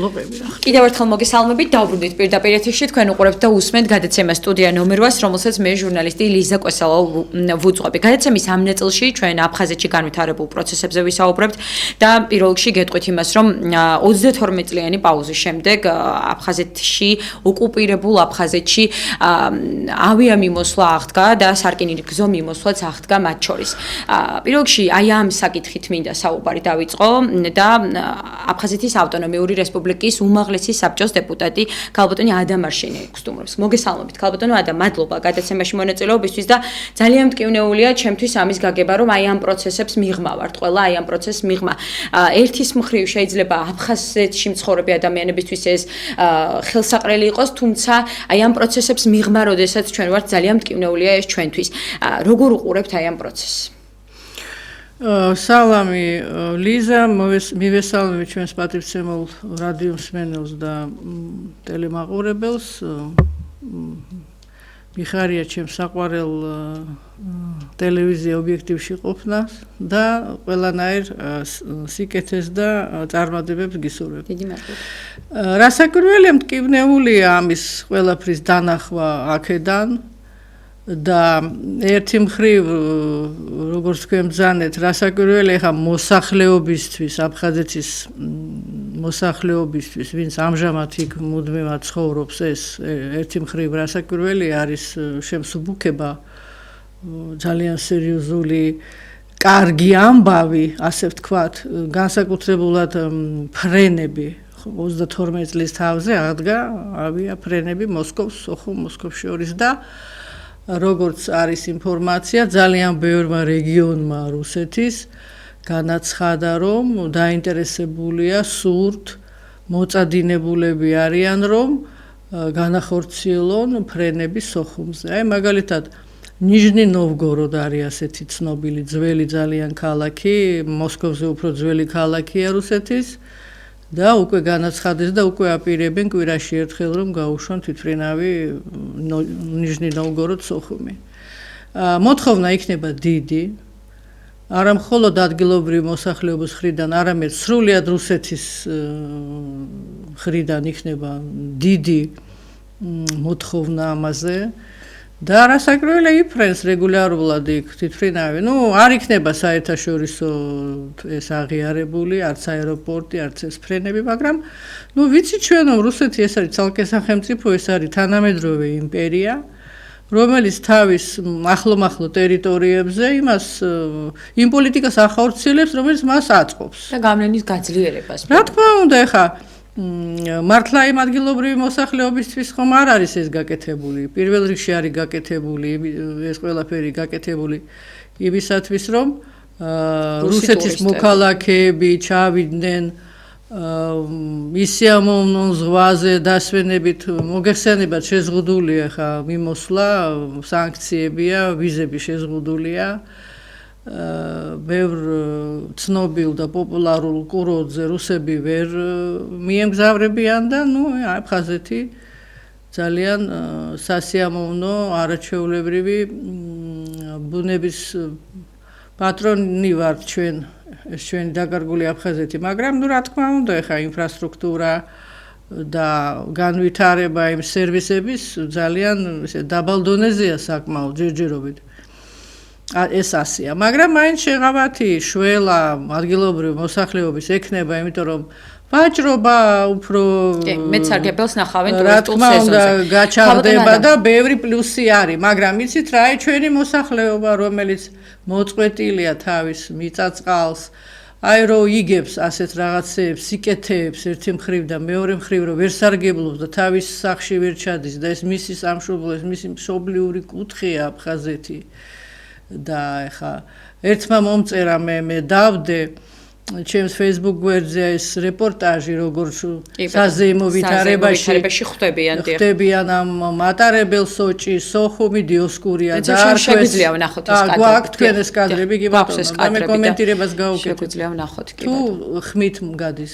მადლობები რა. კიდევ ერთხელ მოგესალმებით, დავბრუნდით პირდაპირ ეთერში, თქვენ უყურებთ და უსმენთ გადაცემა სტუდია ნომერ 8-ს, რომელსაც მე ჟურნალისტი ლიზა კვესალა ვუძღვები. გადაცემის ამ ნაწილში ჩვენ აფხაზეთში განვითარებულ პროცესებზე ვისაუბრებთ და პირველ რიგში გეტყვით იმას, რომ 32 წლიანი პაუზის შემდეგ აფხაზეთში ოკუპირებულ აფხაზეთში ავიამიმოსვლა აღდგა და სარკინიგზო მიმოსვლაც აღდგა მათ შორის. პირველ რიგში აი ამ საკითხით მინდა საუბარი დავიწყო და აფხაზეთის ავტონომიური რესპუბლიკის უმაღლესი საბჭოს დეპუტატი ქალბატონი ადამ არშენია იგრძნობს. მოგესალმებით ქალბატონო ადამ, მადლობა გადაცემაში მონაწილეობისთვის და ძალიან მტკივნეულია ჩემთვის ამის გაგება, რომ აი ამ პროცესებს მიღმავართ, ყველა აი ამ პროცესს მიღმა. ერთის მხრივ შეიძლება აფხაზეთში მცხოვრები ადამიანებისთვის ეს ხელსაყრელი იყოს, თუმცა აი ამ პროცესებს მიღმა, როდესაც ჩვენ ვართ ძალიან მტკივნეულია ეს ჩვენთვის. როგორ უყურებთ აი ამ პროცესს? სალამი ლიზა, მივესალმები ჩვენს პატრიცემულ რადიო მსმენელს და ტელემაყურებელს. მიხარია ჩემს საყვარელ ტელევიზია ობიექტივში ყოფნას და ყველანაირ სიკეთეს და წარმატებებს გისურვებ. დიდი მადლობა. რასაკვირველია, მტკივნეულია ამის ყველაფრის დანახვა აქედან. და ერთი მხრივ როგორც თქვენ ბრძანეთ, რასაკვირველია ხა მოსახლეობისთვის, აფხაზეთის მოსახლეობისთვის, ვინც ამჟამად იქ მუდმივად ცხოვრობს, ეს ერთი მხრივ რასაკვირველია არის შემსუბუქება, ძალიან სერიოზული, კარგი ამბავი, ასე ვთქვათ, განსაკუთრებულად ფრენები 32 წლის თავზე აღდგა ავიაფრენები მოსკოვს, მოსკოვს შორის და როგორც არის ინფორმაცია, ძალიან ბევრმა რეგიონმა რუსეთის განაცხადა, რომ დაინტერესებულია, სურთ, მოწადინებულები არიან, რომ განახორციელონ ფრენები სოხუმზე. აი მაგალითად, ნიჟნი ნოვგოროდ არის ასეთი ცნობილი ძველი ძალიან ქალაქი, მოსკოვზე უფრო ძველი ქალაქია რუსეთის. და უკვე განაცხადეს და უკვე აპირებენ კვირაში ერთხელ რომ გაუშვან თვითმფრინავი ნიჟნი ნოვგოროდ სოხუმი. მოთხოვნა იქნება დიდი, არა მხოლოდ ადგილობრივი მოსახლეობის მხრიდან, არამედ სრულიად რუსეთის მხრიდან იქნება დიდი მოთხოვნა ამაზე. და რასაკვირველია იფრენს რეგულარულად იქ თვითმფრინავი. არ იქნება საერთაშორისო ეს აღიარებული, არც აეროპორტი, არც ეს ფრენები, მაგრამ ვიცით ჩვენ რომ რუსეთი ეს არის ცალკე სახელმწიფო, ეს არის თანამედროვე იმპერია, რომელიც თავის ახლო ტერიტორიებზე იმ პოლიტიკას ახორციელებს, რომელიც მას აწყობს. და გავლენის გაძლიერებას. რა თქმა უნდა, ეხა მართლა იმ ადგილობრივი მოსახლეობისთვის ხომ არ არის ეს გაკეთებული. პირველ რიგში არის გაკეთებული ეს ყველაფერი გაკეთებული იმისათვის, რომ რუსეთის მოქალაქეები ჩავიდნენ ისიამოვნონ ზღვაზე დასვენებით, მოგეხსენებათ შეზღუდულია ხა მიმოსვლა, სანქციებია, ვიზები შეზღუდულია. ბევრ ცნობილ და პოპულარულ კურორტზე რუსები ვერ მიემგზავრებიან და აფხაზეთი ძალიან სასიამოვნო არაჩვეულებრივი ბუნების პატრონი ვართ ჩვენ, ეს ჩვენი დაკარგული აფხაზეთი, მაგრამ რა თქმა უნდა, ეხა ინფრასტრუქტურა და განვითარება იმ სერვისების ძალიან დაბალ დონეზეა საკმაოდ ჯერჯერობით. ეს ასია, მაგრამ მაინც შეღავათი შველა ადგილობრივი მოსახლეობის ექნება, იმიტომ რომ ვაჭრობა უფრო მეც სარგებელს ნახავენ ტურისტულ სეზონზე. გაჩაღდება და ბევრი პლუსი არის, მაგრამ იცით რა, ჩვენი მოსახლეობა, რომელიც მოწყვეტილია თავის მიწა-წყალს, აი რო იგებს ასეთ რაღაცებს, სიკეთეებს ერთი მხრივ და მეორე მხრივ რომ ვერ სარგებლობს და თავის სახში ვერ ჩადის და ეს მისი სამშობლოს, მისი მშობლიური კუთხეა აფხაზეთი. და ეხა ერთმა მომწერა მე დავდე ჩემს Facebook გვერდზე ეს რეპორტაჟი როგორც საზეიმო ვითარებაში ხდებიან ამ მატარებელ სოჭი, სოხუმი, დიოსკურია და შეგვიძლია ვნახოთ ეს კადრები. გვაქვს თქვენ ეს კადრები, კი ბატონო, და მე კომენტირებას გავუკეთებ. შეგვიძლია ვნახოთ, კი ბატონო. თუ ხმით გადის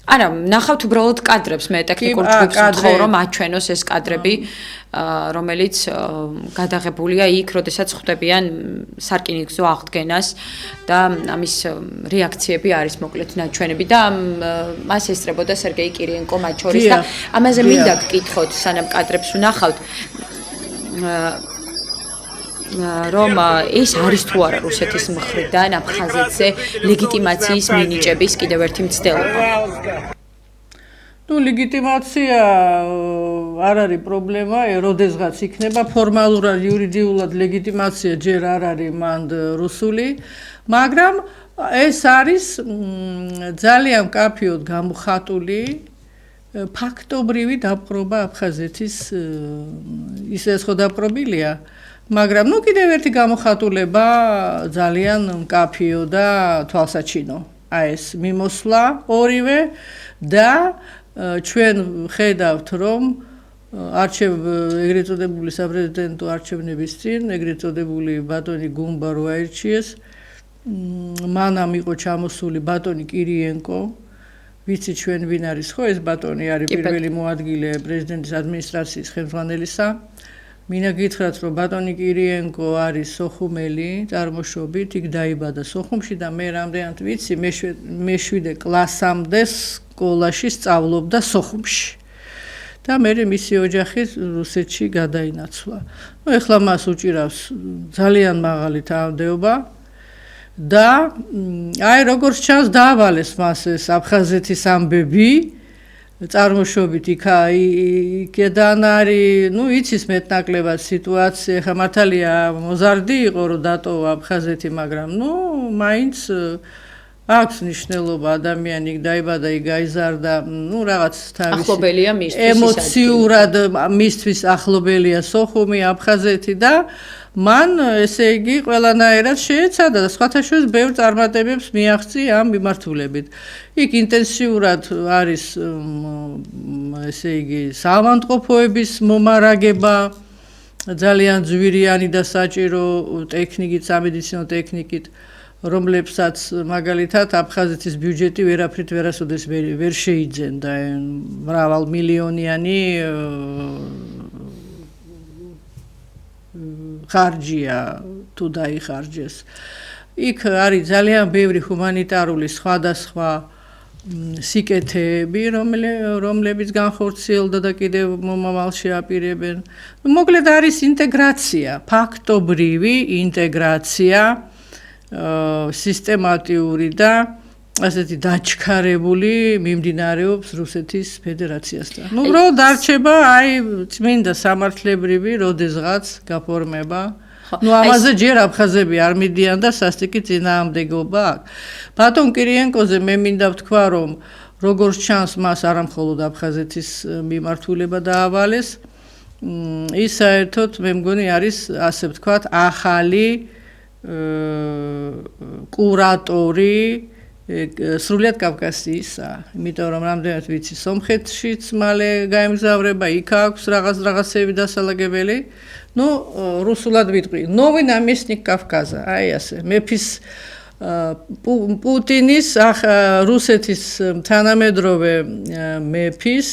არა, ნახავთ უბრალოდ კადრებს, მე ტექნიკურ ჯგუფს ვთხოვ, რომ აჩვენოს ეს კადრები, რომელიც გადაღებულია იქ, როდესაც ხვდებიან სარკინიგზო აღდგენას და ამის რეაქციები არის მოკლედ ნაჩვენები და მას ესწრებოდა სერგეი კირიენკო მათ შორის და ამაზე მინდა გკითხოთ, სანამ კადრებს ვნახავთ. რომ ეს არის თუ არა რუსეთის მხრიდან აფხაზეთზე ლეგიტიმაციის მინიჭების კიდევ ერთი მცდელობა. ნუ ლეგიტიმაცია არ არის პრობლემა, როდესღაც იქნება ფორმალურად იურიდიულად ლეგიტიმაცია ჯერ არ არის მანდ რუსული, მაგრამ ეს არის ძალიან მკაფიოდ გამოხატული ფაქტობრივი დაპყრობა აფხაზეთის ისე ხო დაპყრობილია. მაგრამ ნუ კიდევ ერთი გამოხატულება ძალიან მკაფიო და თვალსაჩინო. აი ეს მიმოსვლა ორივე და ჩვენ ხედავთ რომ ეგრეთ წოდებული საპრეზიდენტო არჩევნების წინ ეგრეთ წოდებული ბატონი გუმბა რო აირჩიეს, მანამ იყო ჩამოსული ბატონი კირიენკო, ვიცი ჩვენ ვინ არის ხო ეს ბატონი არის პირველი მოადგილე პრეზიდენტის ადმინისტრაციის ხელმძღვანელისა. მინდა გითხრათ რომ ბატონი კირიენკო არის სოხუმელი წარმოშობით, იქ დაიბადა სოხუმში და მე რამდენად ვიცი მე-7 კლასამდე სკოლაში სწავლობდა სოხუმში. და მე მისი ოჯახი რუსეთში გადაინაცვლა. ნუ ეხლა მას უჭირავს ძალიან მაღალი თავდეობა და აი როგორც ჩანს დაავალეს მას ეს აფხაზეთის ამბები წარმოშობით იქიდან არის, ნუ იცის მეტნაკლებად სიტუაცია, ხა მართალია მოზარდი იყო რომ დატოვა აფხაზეთი, მაგრამ ნუ მაინც აქვს მნიშვნელობა ადამიანი იქ დაიბადა, იქ გაიზარდა, ნუ რაღაც თავისი ახლობელია მისთვის ემოციურად მისთვის ახლობელია სოხუმი, აფხაზეთი და მან ესე იგი ყველანაირად შეეცადა და სხვათა შორის ბევრ წარმატებებს მიაღწია ამ მიმართულებით. იქ ინტენსიურად არის ესე იგი საავადმყოფოების მომარაგება, ძალიან ძვირიანი და საჭირო ტექნიკით, სამედიცინო ტექნიკით, რომლებსაც მაგალითად აფხაზეთის ბიუჯეტი ვერაფრით ვერასოდეს ვერ შეიძენდა, მრავალმილიონიანი ხარჯია თუ დაიხარჯეს. იქ არის ძალიან ბევრი ჰუმანიტარული სხვადასხვა სიკეთეები, რომლებიც განხორციელდა და კიდევ მომავალში აპირებენ. მოკლედ არის ინტეგრაცია, ფაქტობრივი ინტეგრაცია, სისტემატიური და ასეთი დაჩქარებული მიმდინარეობს რუსეთის ფედერაციასთან. ნუ რო დარჩება აი წმინდა სამართლებრივი როდესღაც გაფორმება. ნუ ამაზე ჯერ აფხაზები არ მიდიან და სასტიკი წინააღმდეგობა აქვს. ბატონ კირიენკოზე მე მინდა ვთქვა რომ როგორც ჩანს მას არამხოლოდ აფხაზეთის მიმართულება დაავალეს, ის საერთოდ მე მგონი არის ასე ვთქვათ ახალი კურატორი სრულიად კავკასიისა, იმიტომ რომ რამდენად ვიცი სომხეთშიც მალე გაემგზავრება, იქ აქვს რაღაცები დასალაგებელი. Ну, русულად ვიტყვი. Новый наместник Кавказа. აი ასე. მეფის პუტინის რუსეთის თანამედროვე მეფის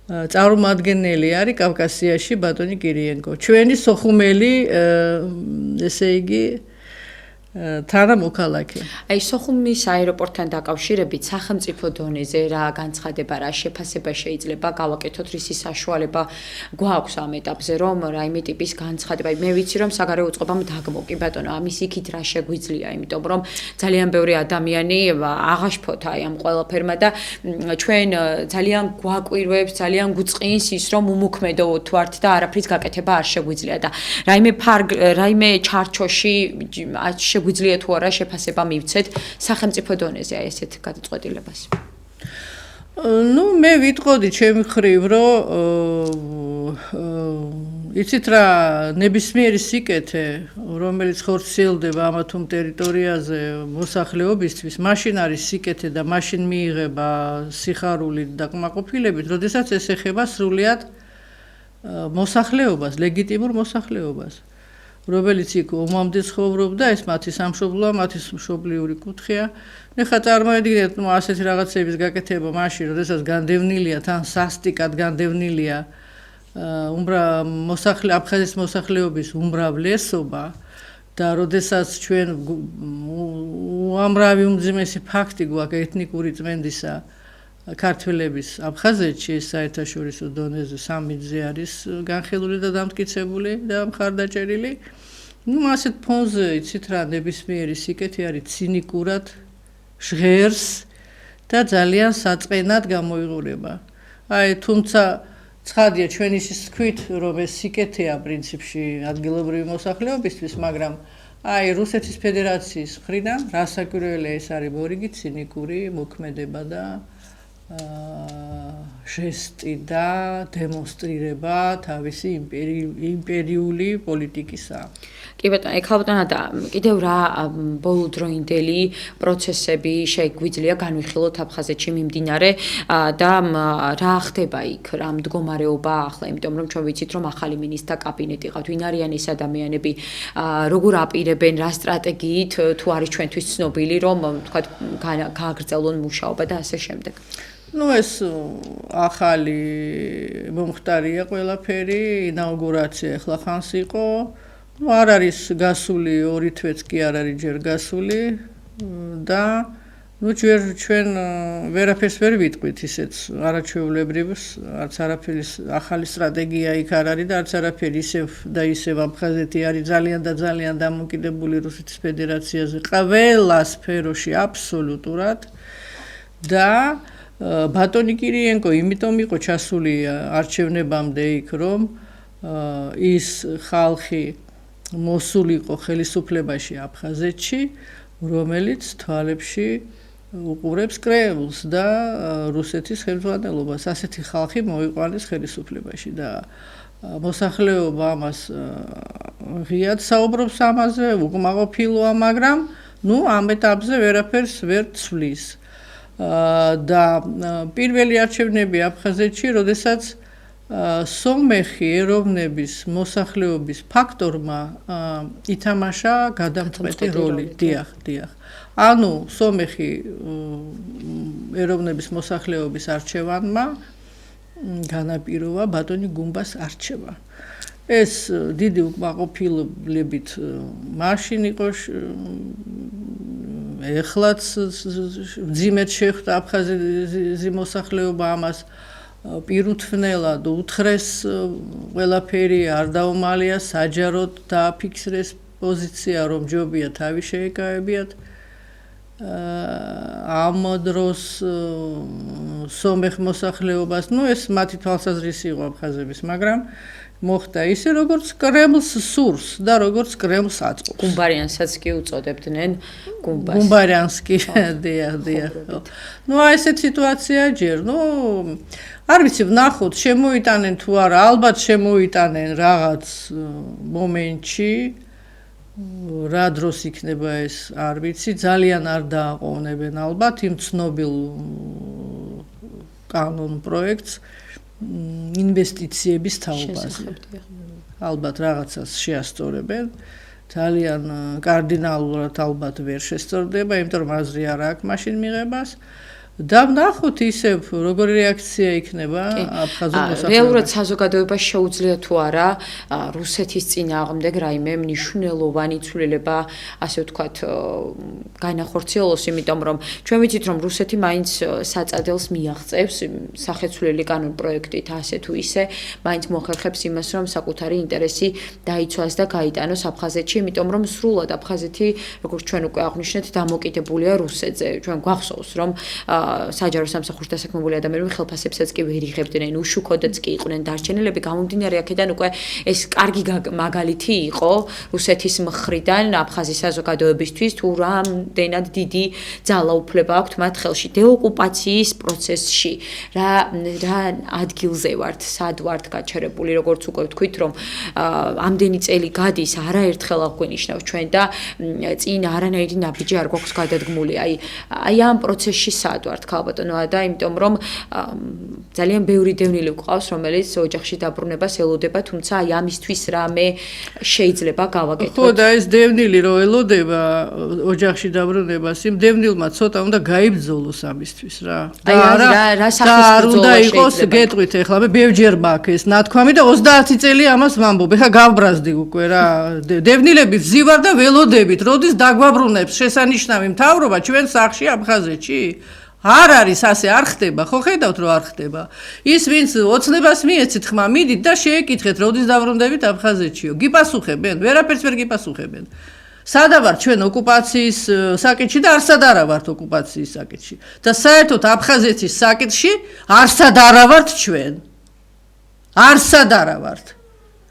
წარმომადგენელი არის კავკასიაში ბატონი კირიენკო. ჩვენი სოხუმელი ესე იგი თანამოქალაქე. აი სოხუმის აეროპორტთან დაკავშირებით სახელმწიფო დონეზე რა განცხადება, რა შეფასება შეიძლება გავაკეთოთ, რისი საშუალება გვაქვს ამ ეტაპზე, რომ რაიმე ტიპის განცხადება. მე ვიცი რომ საგარეო უწყობამ დაგმოკი ბატონო, ამის იქით რა შეგვიძლია, იმიტომ რომ ძალიან ბევრი ადამიანი აღაშფოთა აი ამ ყველაფერმა და ჩვენ ძალიან გვაკვირვებს, ძალიან გვწყინს ის რომ უმოქმედოთ ვართ და არაფრის გაკეთება არ შეგვიძლია და რაიმე ჩარჩოში შეგვიძლია თუ არა შეფასება მივცეთ სახელმწიფო დონეზე აი ესეთ გადაწყვეტილებას. Ну, მე ვიტყოდი ჩემი ხრივ, რომ იცით რა, ნებისმიერი სიკეთე, რომელიც ხორციელდება ამა თუ ტერიტორიაზე მოსახლეობისთვის, მაშინ არის სიკეთე და მაშინ მიიღება სიხარულით და კმაყოფილებით, როდესაც ეს ეხება სრულიად მოსახლეობას, ლეგიტიმურ მოსახლეობას. რომელიც იქ ომამდე ცხოვრობდა, ეს მათი სამშობლოა, მათი მშობლიური კუთხეა. ეხლა წარმოედგინეთ, ასეთი რაღაცების გაკეთება მაშინ, როდესაც განდევნილია, თან სასტიკად განდევნილია აფხაზეთის მოსახლეობის უმრავლესობა და როდესაც ჩვენ უამრავი უმძიმესი ფაქტი გვაქვს ეთნიკური წმენდისა ქართველების აფხაზეთში, საერთაშორისო დონეზე 3-ზე არის განხილული და დამტკიცებული და მხარდაჭერილი. ასეთ ფონზე იცით რა, ნებისმიერი სიკეთე არის ცინიკურად ჟღერს და ძალიან საწყენად გამოიყურება. თუმცა ცხადია ჩვენ ისიც თქვით, რომ ეს სიკეთეა პრინციპში ადგილობრივი მოსახლეობისთვის, მაგრამ რუსეთის ფედერაციის მხრიდან რასაკვირველია, ეს არის მორიგი ცინიკური მოქმედება და ჟესტი და დემონსტრირება თავისი იმპერიული პოლიტიკისა. კი ბატონო, ეხლა და კიდევ რა ბოლოდროინდელი პროცესები შეგვიძლია განვიხილოთ აფხაზეთში მიმდინარე და რა ხდება იქ, რა მდგომარეობა ახლა, იმიტომ რომ ჩვენ ვიცით, რომ ახალი მინისტრთა კაბინეტი ყავთ, ვინ არიან ეს ადამიანები, როგორ აპირებენ, რა სტრატეგიით, თუ არის ჩვენთვის ცნობილი, რომ თქვა გააგრძელონ მუშაობა და ასე შემდეგ. ეს ახალი მომხდარია ყველაფერი, ინაუგურაცია ახლა ხანს იყო. არ არის გასული 2 თვეც კი არ არის ჯერ გასული და ჩვენ ვერაფერს ვერ ვიტყვით ისეც არაჩვეულებრივს, არც არაფერი ახალი სტრატეგია იქ არ არის და არც არაფერი ისევ აფხაზეთი არის ძალიან და ძალიან დამოკიდებული რუსეთის ფედერაციაზე ყველა სფეროში აბსოლუტურად და ბატონი კირიენკო იმიტომ იყო ჩასული არჩევნებამდე იქ, რომ ის ხალხი მოსულიყო ხელისუფლებაში აფხაზეთში, რომელიც თვალებში უყურებს კრემლს და რუსეთის ხელმძღვანელობას. ასეთი ხალხი მოიყვანეს ხელისუფლებაში და მოსახლეობა ამას ღიად საუბრობს ამაზე, უკმაყოფილოა, მაგრამ ამ ეტაპზე ვერაფერს ვერ ცვლის. და პირველი არჩევნები აფხაზეთში, როდესაც სომეხი ეროვნების მოსახლეობის ფაქტორმა ითამაშა გადამწყვეტი როლი. დიახ. ანუ სომეხი ეროვნების მოსახლეობის არჩევანმა განაპირობა ბატონი გუმბას არჩევა. ეს დიდი უკმაყოფილებით მაშინ იყო ეხლაც ძიმედ შეხვდა აფხაზეთის მოსახლეობა ამას პირუთვნელად უთხრეს ყველაფერი არ დაუმალია, საჯაროდ დააფიქსრეს პოზიცია, რომ ჯობია თავი შეეკავებიათ. ამ დროს სომეხ მოსახლეობას, ეს მათი თვალსაზრისი იყო აფხაზების, მაგრამ მოხდა ისე, როგორც კრემლს სურს და როგორც კრემლს აწყობს. გუმბარიანსაც კი უწოდებდნენ გუმბას. გუმბარიანსკი, დიახ. ესეთ სიტუაცია ჯერ, არ ვიცი, ვნახოთ, შემოიტანენ თუ არა, ალბათ შემოიტანენ რაღაც მომენტში, რა დროს იქნება ეს, არ ვიცი, ძალიან არ დააყოვნებენ ალბათ იმ ცნობილ კანონ პროექტს ინვესტიციების თაობაზე. ალბათ რაღაცას შეასწორებენ, ძალიან კარდინალურად ალბათ ვერ შესწორდება, იმიტომ რომ აზრი არ აქვს მაშინ მიღებას. და ვნახოთ ისევ როგორი რეაქცია იქნება აფხაზურ მოსახლეობაში. რეალურად საზოგადოებას შეუძლია თუ არა რუსეთის წინააღმდეგ რაიმე მნიშვნელოვანი ცვლილება, ასე ვთქვათ, განახორციელოს, იმიტომ რომ ჩვენ ვიცით, რომ რუსეთი მაინც საწადელს მიაღწევს სახეცვლილი კანონ პროექტით, ასე თუ ისე, მაინც მოხერხებს იმას, რომ საკუთარი ინტერესი დაიცვას და გაიტანოს აფხაზეთში, იმიტომ რომ სრულად აფხაზეთი, როგორც ჩვენ უკვე აღვნიშნეთ, დამოკიდებულია რუსეთზე. ჩვენ გვახსოვს, რომ საჯარო სამსახურში დასაქმებული ადამიანები ხელფასებსაც კი ვერ იღებდნენ, უშუქოდაც კი იყვნენ დარჩენილები, გამომდინარე აქედან უკვე ეს კარგი მაგალითი იყო რუსეთის მხრიდან აფხაზის საზოგადოებისთვის, თუ რამდენად დიდი ძალაუფლება აქვთ მათ ხელში დეოკუპაციის პროცესში, რა ადგილზე ვართ, სად ვართ გაჩერებული, როგორც უკვე ვთქვით, რომ ამდენი წელი გადის, არაერთხელ აღვნიშნავს ჩვენ და წინ არანაირი ნაბიჯი არ გვაქვს გადადგმული. აი ამ პროცესში სად ვართ? ვართ ქალბატონო და იმიტომ რომ ძალიან ბევრი დევნილი გვყავს რომელიც ოჯახში დაბრუნებას ელოდება თუმცა აი ამისთვის რამე შეიძლება გავაკეთოთ ხო და ეს დევნილი რო ელოდება ოჯახში დაბრუნებას იმ დევნილმა ცოტა უნდა გაიბრძოლოს ამისთვის რა და რა სახის უნდა იყოს გეტყვით ეხლა მე ბევრჯერ მაქვს ეს ნათქვამი და 30 წელი ამას ვამბობ ეხლა გავბრაზდი უკვე რა დევნილები ვზივარ და ველოდებით როდის დაგვაბრუნებს შესანიშნავი მთავრობა ჩვენ სახში აფხაზეთში არ არის ასე არ ხდება ხო ხედავთ რომ არ ხდება ის ვინც ოცნებას მიეცით ხმა მიდით და შეეკითხეთ როდის დაბრუნდებით აფხაზეთშიო გიპასუხებენ ვერაფერს ვერ გიპასუხებენ სადა ვართ ჩვენ ოკუპაციის საკითხში და არსად არა ვართ ოკუპაციის საკითხში და საერთოდ აფხაზეთის საკითხში არსად არა ვართ ჩვენ არსად არა ვართ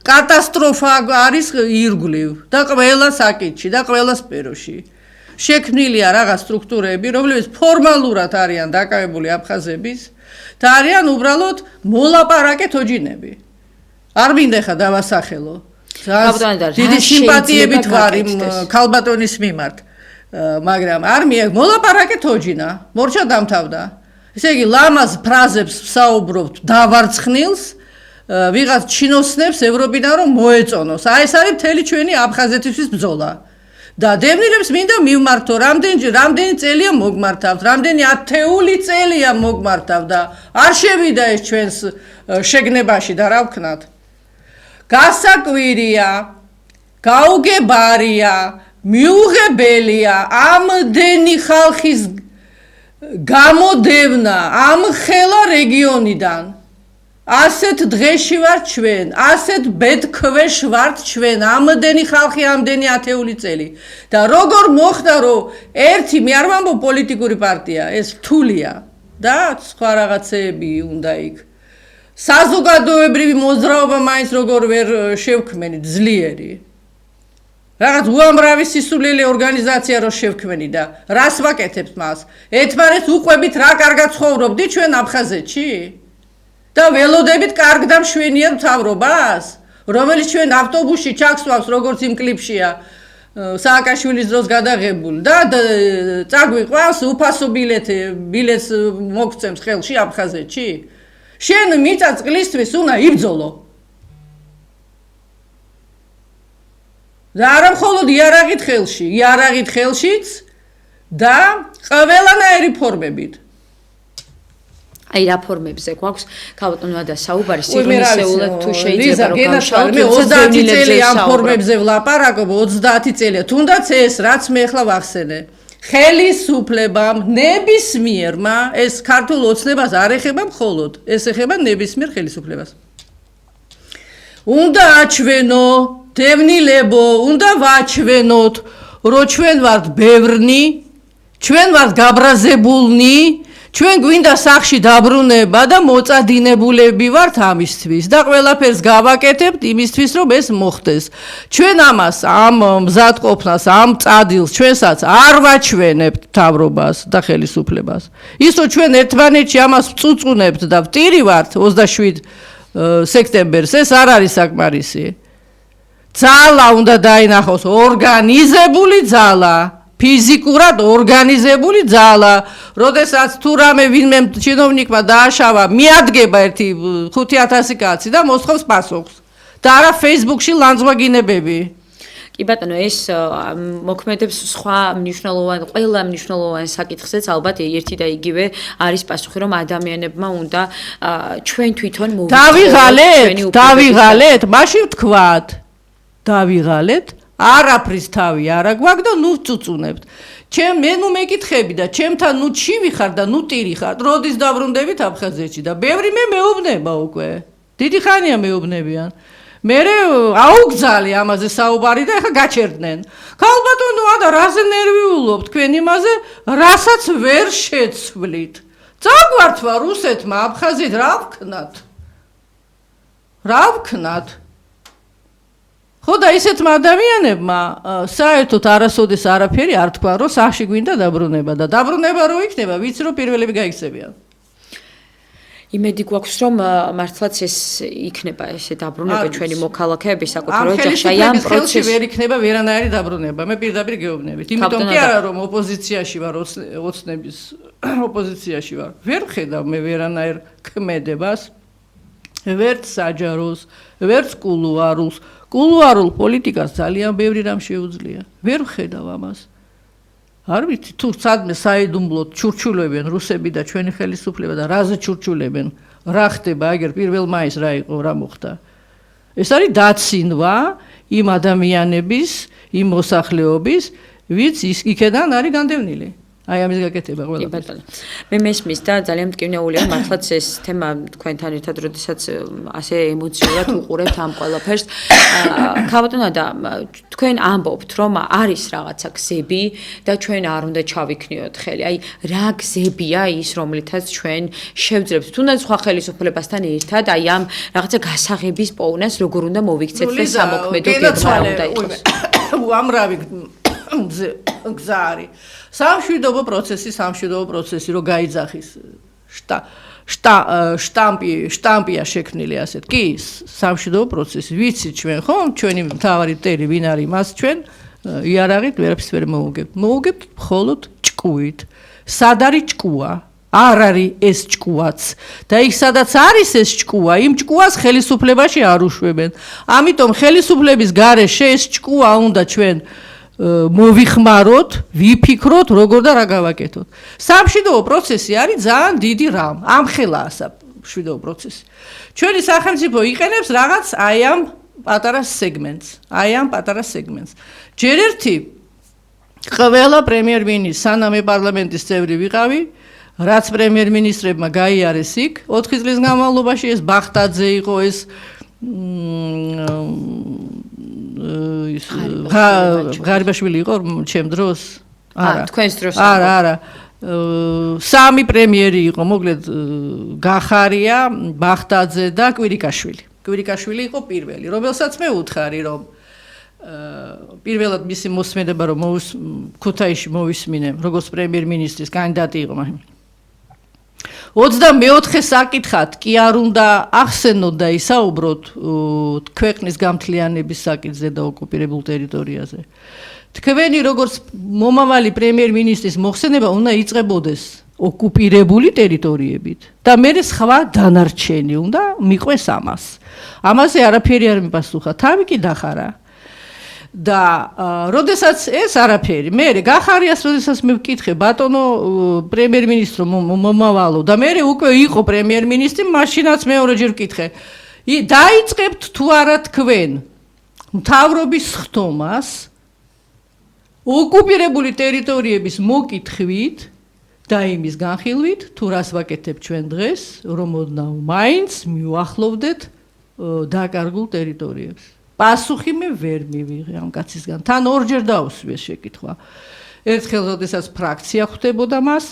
კატასტროფა არის ირგვლივ და ყველა საკითხში და ყველა სფეროში შექმნილია რაღაც სტრუქტურები რომლებიც ფორმალურად არიან დაკავებული აფხაზების და არიან უბრალოდ მოლაპარაკე თოჯინები არ მინდა ხა დავასახელო დიდი სიმპათიებით ვარ იმ ქალბატონის მიმართ მაგრამ არ მიაქვს მოლაპარაკე თოჯინა მორჩა დამთავრდა ესე იგი ლამაზ ფრაზებს ვსაუბრობთ დავარცხნილს ვიღაც ჩინოსნებს ევროპიდან რომ მოეწონოს აი ეს არის მთელი ჩვენი აფხაზეთისთვის ბრძოლა და დევნილებს მინდა მივმართო რამდენი წელია მოგმართავთ რამდენი ათეული წელია მოგმართავ და არ შევიდა ეს ჩვენს შეგნებაში და რა ვქნათ გასაკვირია გაუგებარია მიუღებელია ამდენი ხალხის გამოდევნა ამ ხელა რეგიონიდან ასეთ დღეში ვართ ჩვენ ასეთ ბედქვეშ ვართ ჩვენ ამდენი ხალხი ამდენი ათეული წელი და როგორ მოხდა რომ ერთი მე არ ვამბობ პოლიტიკური პარტია ეს რთულია და სხვა რაღაცეები უნდა იქ საზოგადოებრივი მოძრაობა მაინც როგორ ვერ შევქმნით ძლიერი რაღაც უამრავი სისულელი ორგანიზაცია რო შევქმნი და რას ვაკეთებთ მას ერთმანეთს უყვებით რა კარგად ცხოვრობდი ჩვენ აფხაზეთში და ველოდებით კარგ და მშვენიერ მთავრობას რომელიც ჩვენ ავტობუსში ჩაქსვავს როგორც იმ კლიპშია სააკაშვილის დროს გადაღებული და წაგვიყვანს უფასო ბილეთს მოგცემს ხელში აფხაზეთში შენ მიწა წყლისთვის უნდა იბრძოლო და არა მხოლოდ იარაღით ხელშიც და ყველანაირი ფორმებით აი რა ფორმებზე გვაქვს ქალბატონო და საუბარი სიღრმისეულად თუ შეიძლება რომ გავშალოთ მე 30 წელი ამ ფორმებზე ვლაპარაკობ 30 წელია თუნდაც ეს რაც მე ახლა ვახსენე ხელისუფლებამ ნებისმიერმა ეს ქართულ ოცნებას არ ეხება მხოლოდ ეს ეხება ნებისმიერ ხელისუფლებას უნდა აჩვენო დევნილებო უნდა ვაჩვენოთ რომ ჩვენ ვართ ბევრნი ჩვენ ვართ გაბრაზებულნი ჩვენ გვინდა სახში დაბრუნება და მოწადინებულები ვართ ამისთვის და ყველაფერს გავაკეთებთ იმისთვის რომ ეს მოხდეს ჩვენ ამას ამ მზადყოფნას ამ წადილს ჩვენსაც არ ვაჩვენებთ მთავრობას და ხელისუფლებას ის რომ ჩვენ ერთმანეთში ამას ვწუწუნებთ და ვტირი ვართ 27 სექტემბერს ეს არ არის საკმარისი ძალა უნდა დაინახოს ორგანიზებული ძალა ფიზიკურად ორგანიზებული ძალა, როდესაც თუ რამე ვინმე ჩინოვნიკმა დააშავა, მიადგება ერთი 5000 კაცი და მოსთხოვს პასუხს. და არა Facebook-ში ლანძღვაგინებები. კი ბატონო, ეს მოქმედებს სხვა ყველა მნიშვნელოვან საკითხზეც ალბათ ერთი და იგივე არის პასუხი, რომ ადამიანებმა უნდა ჩვენ თვითონ მოვიღოთ. დავიღალეთ, მაშინ ვთქვათ. დავიღალეთ. არაფრის თავი არა გვაქვს და ნუ ვწუწუნებთ. მე ნუ მეკითხები და ჩემთან ნუ ჩივი ხარ და ნუ ტირი ხარ. როდის დაბრუნდებით აფხაზეთში და ბევრი მეუბნება უკვე. დიდი ხანია მეუბნებიან. მე აუგზალი ამაზე საუბარი და ეხა გაჩერდნენ. ქალბატონო, და რაზე ნერვიულობ თქვენ იმაზე, რასაც ვერ შეცვლით. წაგვართვა რუსეთმა აფხაზეთ რა ვქნათ? რა ვქნათ? ხო და ისეთმა ადამიანებმა საერთოდ არასოდეს არაფერი არ თქვა, რომ სახში გვინდა დაბრუნება და დაბრუნება რო იქნება, ვიცი რომ პირველები გაიქცევიან. იმედი გვაქვს რომ მართლაც ეს იქნება ესე დაბრუნება ჩვენი მოქალაქეები საკუთარ ოჯახში აი ამ პროცესში ვერ იქნება ვერანაირი დაბრუნება მე პირდაპირ გეუბნებით იმიტომ კი არა რომ ოპოზიციაში ვარ ოცნების ოპოზიციაში ვარ ვერ ხედავ მე ვერანაირ ქმედებას ვერც საჯაროს ვერც კულუარულ პოლიტიკას ძალიან ბევრი რამ შეუძლია ვერ ხედავ ამას არ ვიცი თუ სადმე საიდუმლოდ ჩურჩულებენ რუსები და ჩვენი ხელისუფლება და რაზე ჩურჩულებენ რა ხდება აგერ 1 მაისს რა იყო რა მოხდა ეს არის დაცინვა იმ ადამიანების იმ მოსახლეობის ვინც იქედან არის განდევნილი აი ამის გაკეთება ყველაფერს. მე მესმის და ძალიან მტკივნეულია მართლაც ეს თემა თქვენთან ერთად როდესაც ასე ემოციურად უყურებთ ამ ყველაფერს. ქალბატონო და თქვენ ამბობთ რომ არის რაღაცა გზები და ჩვენ არ უნდა ჩავიქნიოთ ხელი. აი რა გზებია ის რომლითაც ჩვენ შევძლებთ თუნდაც სხვა ხელისუფლებასთან ერთად აი ამ რაღაცა გასაღების პოვნას როგორ უნდა მოვიქცეთ და სამოქმედო გეგმა უნდა იყოს. უამრავი გზა არის. სამშვიდობო პროცესი რო გაიძახის შტამპია შექმნილი ასეთ კი სამშვიდობო პროცესი ვიცით ჩვენ ხო ჩვენი მთავარი მტერი ვინ არის მას ჩვენ იარაღით ვერაფერს ვერ მოუგებთ მხოლოდ ჭკუით სად არის ჭკუა არ არის ეს ჭკუაც და იქ სადაც არის ეს ჭკუა იმ ჭკუას ხელისუფლებაში არ უშვებენ ამიტომ ხელისუფლების გარეშე ეს ჭკუა უნდა ჩვენ მოვიხმაროთ, ვიფიქროთ, როგორ და რა გავაკეთოთ. სამშვიდობო პროცესი არის ძალიან დიდი რამ. ამხელაა სამშვიდობო პროცესი. ჩვენი სახელმწიფო იყენებს რაღაც აი ამ პატარა სეგმენტს. ჯერ ერთი ყველა პრემიერ-მინისტრი, სანამ პარლამენტის წევრი ვიყავი, რაც პრემიერ-მინისტრებმა გაიარეს იქ 4 წლის განმავლობაში ეს ბახტაძე იყო ეს ღარიბაშვილი იყო ჩემ დროს? თქვენს დროს. არა. 3 პრემიერი იყო, მოკლედ გახარია, ბახტაძე და კვირიკაშვილი. კვირიკაშვილი იყო პირველი, რომელსაც მე უთხარი რომ პირველად მისი მოსმენება რომ ქუთაისში მოვისმინე, როგორც პრემიერ-მინისტრის კანდიდატი იყო მაგრამ 24 საკითხად კი არ უნდა ახსენოთ და ისაუბროთ ქვეყნის გამთლიანების საკითხზე და ოკუპირებულ ტერიტორიაზე. თქვენი როგორც მომავალი პრემიერ-მინისტრის მოხსენება უნდა იწყებოდეს ოკუპირებული ტერიტორიებით და მე სხვა დანარჩენი უნდა მიყვეს ამას. ამაზე არაფერი არ მიპასუხა, თავი კი დახარა. და როდესაც ეს არაფერი მე გახარიას როდესაც მე ვკითხე ბატონო პრემიერ-მინისტრო მომავალო და მე უკვე იყო პრემიერ-მინისტრი მაშინაც მეორეჯერ ვკითხე დაიწყებთ თუ არა თქვენ მთავრობის ხდომას ოკუპირებული ტერიტორიების მოკითხვით და იმის განხილვით თუ რას ვაკეთებ ჩვენ დღეს რომ ოდნავ მაინც მივახლოვდეთ დაკარგულ ტერიტორიებს პასუხი მე ვერ მივიღე ამ კაცისგან. თან ორჯერ დაუსვიეს შეკითხვა. ერთხელ როდესაც ფრაქცია ხვდებოდა მას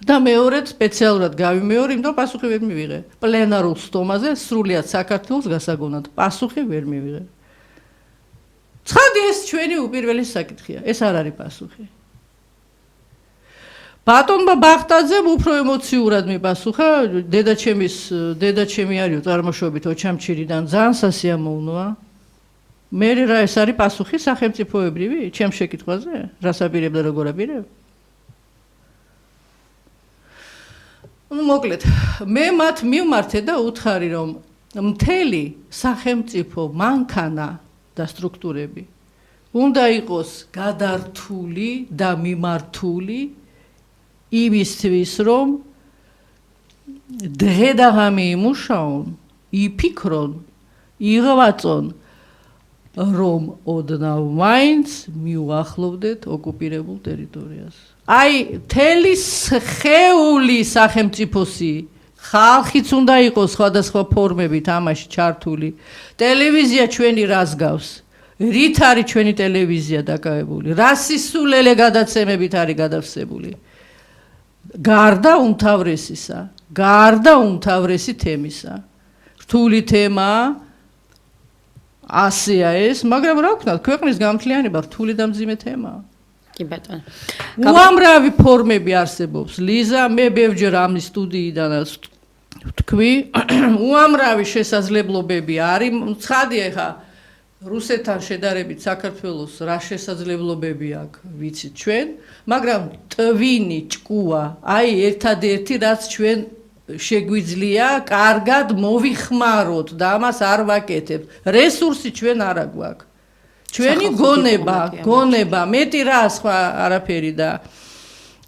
და მეორედ სპეციალურად გავიმეორე, იმიტომ პასუხი ვერ მივიღე. პლენარულ სტომაზე სრულიად საქართველოს გასაგონად პასუხი ვერ მივიღე. ცხადი ეს ჩვენი უპირველესი საკითხია. ეს არ არის პასუხი. ბატონმა ბახტაძემ უფრო ემოციურად მიპასუხა, დედაჩემი არისო წარმოშობით ოჩამჩირიდან ძალიან სასიამოვნოა. მე რა ეს არის პასუხი სახელმწიფოებრივი ჩემ შეკითხვაზე? რას აპირებ და როგორ აპირებ? მოკლედ, მე მათ მივმართე და უთხარი რომ მთელი სახელმწიფო მანქანა და სტრუქტურები უნდა იყოს გადართული და მიმართული იმისთვის რომ დღე და ღამე იმუშაონ, იფიქრონ, იღვაწონ რომ ოდნავ მაინც მივახლოვდეთ ოკუპირებულ ტერიტორიას. აი, მთელი სხეული სახელმწიფოსი ხალხიც უნდა იყოს სხვადასხვა ფორმებით ამაში ჩართული. ტელევიზია ჩვენი რას გავს? რით არის ჩვენი ტელევიზია დაკავებული? რა სისულელე გადაცემებით არის გადავსებული? გარდა უმთავრესისა, გარდა უმთავრესი თემისა. რთული თემაა, ასეა ეს, მაგრამ რა ვქნათ, ქვეყნის გამთლიანება რთული და მძიმე თემაა. კი ბატონო. უამრავი ფორმები არსებობს. ლიზა, მე ბევრჯერ ამის სტუდიიდანაც ვთქვი, უამრავი შესაძლებლობები არის. ცხადია ხა რუსეთთან შედარებით საქართველოს რა შესაძლებლობები აქვს, ვიცით ჩვენ, მაგრამ ტვინი, ჭკუა, აი ერთადერთი რაც ჩვენ შეგვიძლია კარგად მოვიხმაროთ და ამას არ ვაკეთებთ. რესურსი ჩვენ არა გვაქვს. ჩვენი გონება, მეტი რა სხვა არაფერი და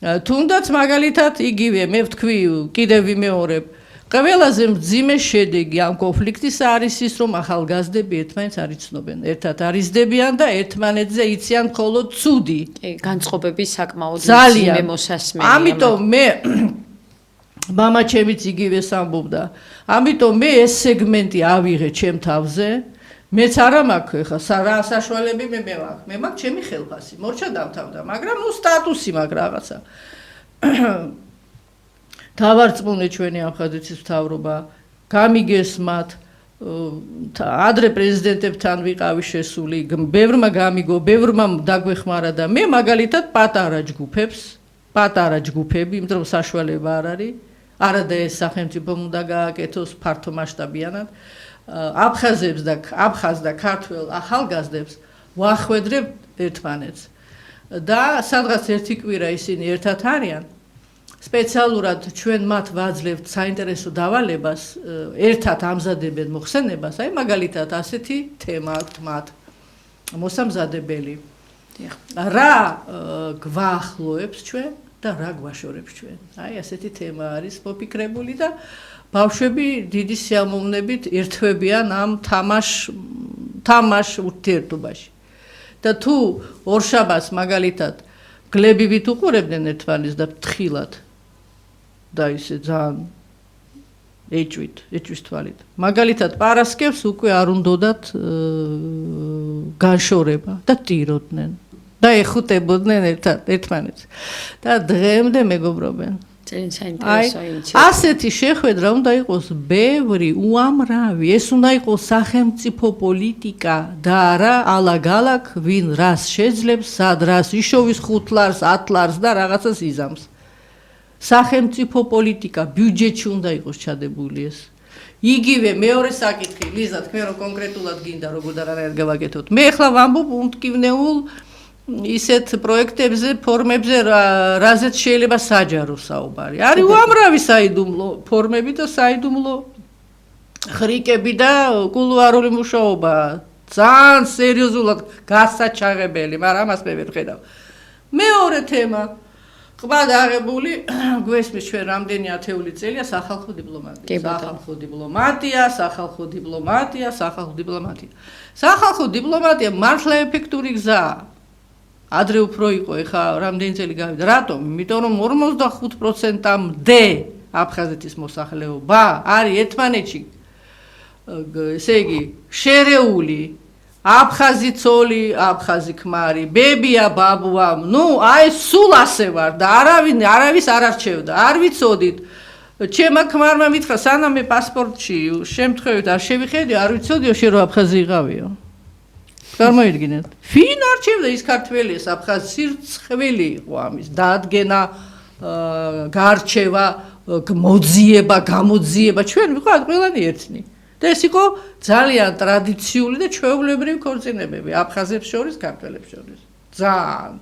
თუნდაც მაგალითად იგივე მე ვთქვი, კიდევ ვიმეორებ, ყველაზე მძიმე შედეგი ამ კონფლიქტის არის ის, რომ ახალგაზრდები ერთმანეთს არ იცნობენ, ერთად არ იზრდებიან და ერთმანეთზე იციან მხოლოდ ცუდი. კი, განწყობები საკმაოდ მძიმე მოსასმენია. ამიტომ მე მამა ჩემიც იგივეს ამბობდა. ამიტომ მე ეს სეგმენტი ავიღე ჩემ თავზე. მეც არა მაქვს ხა რა საშუალები მე მაქვს. მე მაქვს ჩემი ხელფასი. მორჩა დამთავრდა, მაგრამ ნუ სტატუსი მაქვს რაღაცა. თავარწმუნე ჩვენი აფხაზეთის მთავრობა, გამიგესმათ, ადრე პრეზიდენტებთან ვიყავი შესული, ბევრმა გამიგო, ბევრმა დაგვეხმარა და მე მაგალითად პატარა ჯგუფები, იმიტომ რომ საშუალება არ არის, არა და ეს სახელმწიფომ უნდა გააკეთოს ფართო მასშტაბიანად. აფხაზ და ქართველ ახალგაზრდებს ვახვედრებ ერთმანეთს და სადღაც ერთი კვირა ისინი ერთად არიან. სპეციალურად ჩვენ მათ ვაძლევთ საინტერესო დავალებას, ერთად ამზადებენ მოხსენებას, აი მაგალითად ასეთი თემა აქვთ მათ მოსამზადებელი. რა გვაახლოებს ჩვენ და რა გვაშორებს ჩვენ. აი ასეთი თემა არის მოფიქრებული და ბავშვები დიდი სიამოვნებით ერთვებიან ამ თამაშ ურთიერთობაში. და თუ ორშაბათს მაგალითად გლებივით უყურებდნენ ერთმანეთს და ფრთხილად და ისე ძალიან ეჭვით თვალით. მაგალითად პარასკევს უკვე არ უნდათ განშორება და ტიროდნენ და ეხუტებოდნენ ერთმანეთს. და დღემდე მეგობრობენ. ასეთი შეხვედრა უნდა იყოს ბევრი, უამრავი, ეს უნდა იყოს სახელმწიფო პოლიტიკა და არა ალაგ-ალაგ ვინ რას შეძლებს, სად რას იშოვის 5 ლარს, 10 ლარს და რაღაცას იზამს. სახელმწიფო პოლიტიკა, ბიუჯეტში უნდა იყოს ჩადებული ეს. იგივე მეორე საკითხი, ლიზა, თქვენ რო კონკრეტულად გინდა როგორ და რა გავაკეთოთ. მე ახლა ვამბობ უმტკივნეულ ისეთ პროექტებზე, ფორმებზე, რაზეც შეიძლება საჯარო საუბარი. არის უამრავი საიდუმლო ფორმები და საიდუმლო ხრიკები და კულუარული მუშაობა. ძალიან სერიოზულად გასაჩაღებელი, მაგრამ ამას მე ვერ ხედავ. მეორე თემა, ყბა დაღებული, გვესმის ჩვენ რამდენი ათეული წელია სახალხო დიპლომატია. სახალხო დიპლომატია მართლა ეფექტური გზაა. ადრე უფრო იყო, ეხა რამდენი წელი გავიდა. რატომ? იმიტომ რომ 45%-მდე აფხაზეთის მოსახლეობა არის ერთმანეთში, ესე იგი, შერეული, აფხაზი ცოლი, აფხაზი ქმარი, ბებია, ბაბუა, ნუ აი სულ ასე ვარ და არავის არ არჩევდა. არ ვიცოდით. ჩემმა ქმარმა მითხრა, სანამ მე პასპორტში შემთხვევით არ შევიხედე, არ ვიცოდიო შენ რომ აფხაზი იყავიო. წარმოიდგინეთ. ვინ არჩევდა ის ქართველი, ეს აფხაზი სირცხვილი იყო ამის დაადგენა, გარჩევა, მოძიება, გამოძიება. ჩვენ ვიყავთ ყველანი ერთნი. და ეს იყო ძალიან ტრადიციული და ჩვეულებრივი ქორწინებები აფხაზებს შორის, ქართველებს შორის. ძალიან.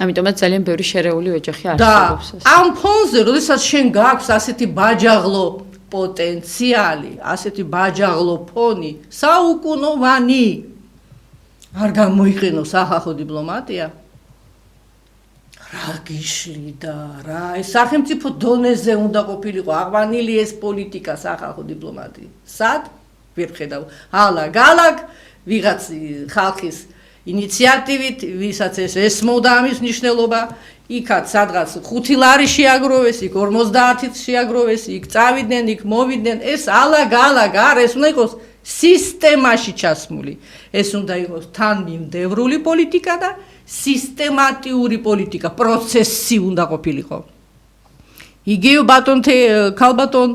ამიტომაც ძალიან ბევრი შერეული ოჯახი არსებობს. და ამ ფონზე, როდესაც შენ გაქვს ასეთი ბაჯაღლო პოტენციალი, ასეთი ბაჯაღლო ფონი, საუკუნოვანი არ გამოიყენო სახალხო დიპლომატია. რა გიშლიდა რა, ეს სახელმწიფო დონეზე უნდა ყოფილიყო აღვანილი ეს პოლიტიკა სახალხო დიპლომატია. სად? ვერ ხედავ. ალაგ-ალაგ ვიღაც ხალხის ინიციატივით, ვისაც ეს ესმოდა ამის მნიშვნელობა, იქაც სადღაც 5 ლარი შეაგროვეს, იქ 50 შეაგროვეს, იქ წავიდნენ, იქ მოვიდნენ, ეს ალაგ-ალაგ არ, ეს უნდა იყოს სისტემაში ჩასმული. ეს უნდა იყოს თანმიმდევრული პოლიტიკა და სისტემატიური პოლიტიკა, პროცესი უნდა ყოფილიყო. იგივე ქალბატონ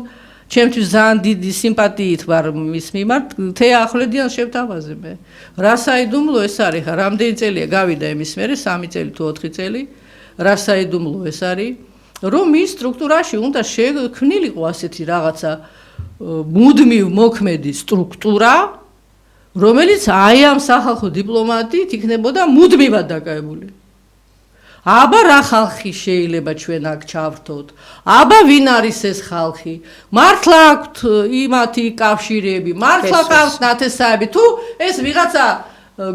ჩემთვის ძალიან დიდი სიმპათიით ვარ მის მიმართ, ახლედიან შევთავაზე მე. რა საიდუმლო ეს არის, რამდენი წელია გავიდა იმის მერე, 3 წელი თუ 4 წელი, რა საიდუმლო ეს არის, რომ ის სტრუქტურაში უნდა შექმნილიყო ასეთი რაღაცა მუდმივ მოქმედი სტრუქტურა, რომელიც აი ამ სახალხო დიპლომატიით იქნებოდა მუდმივად დაკავებული. აბა რა ხალხი შეიძლება ჩვენ აქ ჩავრთოთ? აბა ვინ არის ეს ხალხი? მართლა აქვთ იმათი კავშირები, მართლა ყავს ნათესაები თუ ეს ვიღაცა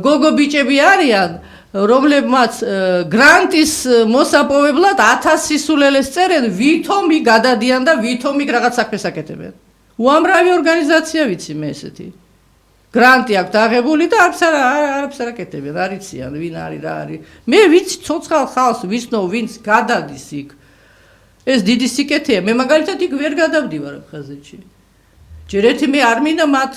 გოგო ბიჭები არიან, რომლებმაც გრანტის მოსაპოვებლად 1000 სისულელეს წერენ, ვითომ იქ გადადიან და ვითომ იქ რაღაც საქმეს აკეთებენ. უამრავი ორგანიზაცია ვიცი მე ესეთი. გრანტი აქვს აღებული და არაფერს არ აკეთებენ, არ იციან ვინ არის რა არის. მე ვიცი ცოცხალ ხალხს ვიცნობ, ვინც გადადის იქ. ეს დიდი სიკეთეა, მე მაგალითად იქ ვერ გადავდივარ აფხაზეთში. ჯერ ერთი მე არ მინდა მათ